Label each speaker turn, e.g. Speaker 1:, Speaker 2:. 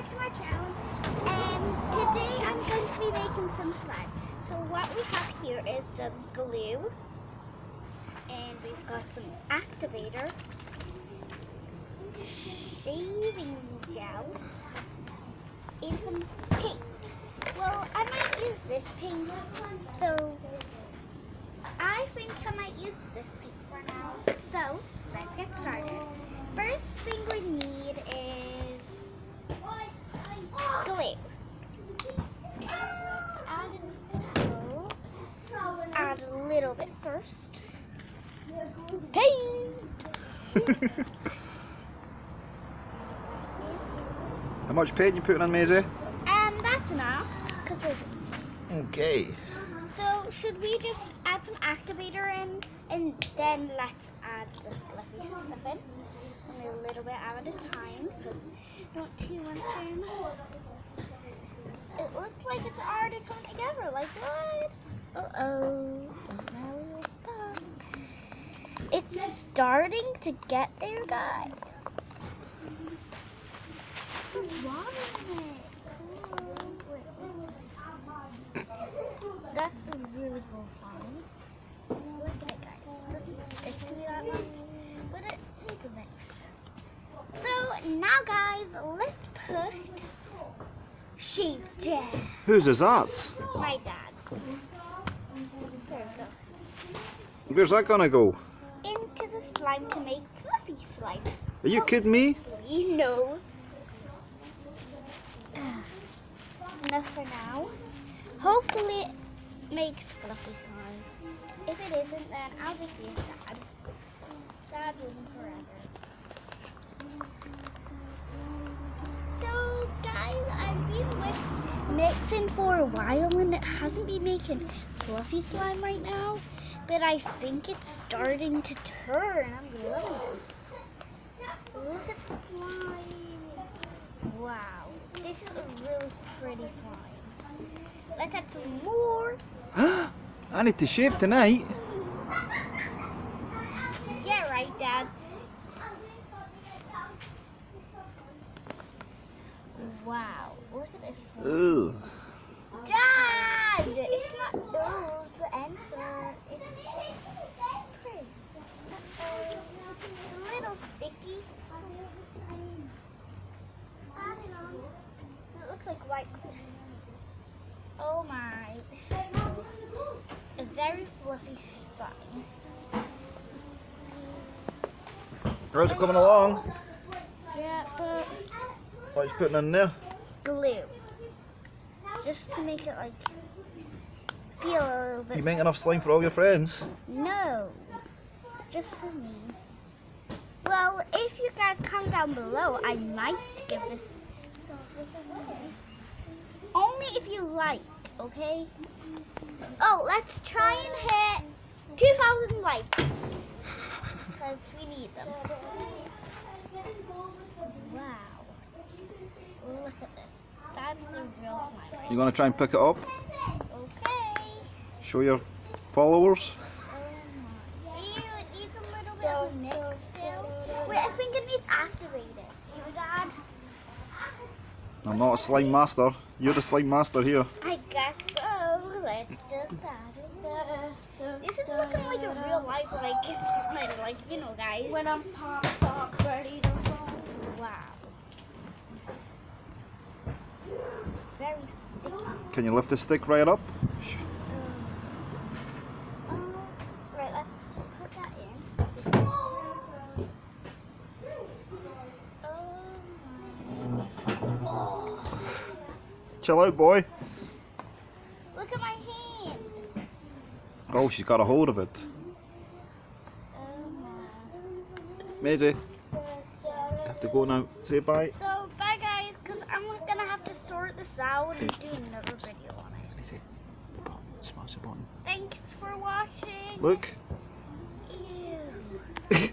Speaker 1: back to my channel, and today I'm going to be making some slime. So what we have here is some glue, and we've got some activator, shaving gel, and some paint. Well, I might use this paint, so I think I might use this paint for now. So let's get started. First thing we need is glue. Add a little bit first. Paint!
Speaker 2: How much paint you putting on, Maisie?
Speaker 1: That's enough. Cause we're
Speaker 2: Okay.
Speaker 1: So should we just add some activator in, and then let's add the fluffy stuff in? Only a little bit at a time, because not too much in. It looks like it's already coming together. Like what? Uh-oh. Now we're stuck. It's starting to get there, guys. There's water in it. That's a really cool sign. Look at it, guys. It doesn't stick to me that much, but it needs a mix. So now, guys, let's put sheep jam.
Speaker 2: Whose is that?
Speaker 1: My dad's. There we go.
Speaker 2: Where's that gonna go?
Speaker 1: Into the slime to make fluffy slime.
Speaker 2: Are you kidding me?
Speaker 1: No. That's enough for now. Hopefully it makes fluffy slime. If it isn't, then I'll just be sad. Sad living forever. So guys, I've been mixing for a while and it hasn't been making fluffy slime right now. But I think it's starting to turn. I'm loving this. Look at the slime. Wow. This is a really pretty slime. Let's add some more.
Speaker 2: I need to shave tonight.
Speaker 1: Yeah, right, Dad. Wow, look at this slime.
Speaker 2: Ugh.
Speaker 1: Dad! It's not it's the answer. It's pretty. It's a little sticky. It looks like white. Oh my. A very fluffy slime.
Speaker 2: How's it coming along?
Speaker 1: Yeah, but
Speaker 2: What's putting in there?
Speaker 1: glue. Just to make it like feel a little bit.
Speaker 2: You make enough slime for all your friends?
Speaker 1: No, just for me. Well, if you guys comment down below, I might give this. Only if you like, okay? Oh, let's try and hit 2,000 likes. Because we need them. Wow. Look at this. That's a real slime.
Speaker 2: You gonna try and pick it up?
Speaker 1: Okay.
Speaker 2: Show your followers?
Speaker 1: Ew, it needs a little bit of mix still. Wait, I think it needs activated. You, Dad?
Speaker 2: I'm not a slime master. You're the slime master here.
Speaker 1: I guess so. Let's just add it. This is looking like a real life, like slime, like you know, guys.
Speaker 3: When I'm pop ready to roll.
Speaker 1: Wow. Very sticky.
Speaker 2: Can you lift the stick right up?
Speaker 1: Right, let's just put that in. Oh.
Speaker 2: Chill out, boy.
Speaker 1: Look at my hand.
Speaker 2: Oh, she's got a hold of it.
Speaker 1: Oh my.
Speaker 2: Maisie, have to go now. Say bye.
Speaker 1: So, bye guys, because I'm gonna have to sort this out and do another video on it.
Speaker 2: Maisie, smash the button.
Speaker 1: Thanks for watching.
Speaker 2: Look.
Speaker 1: Ew.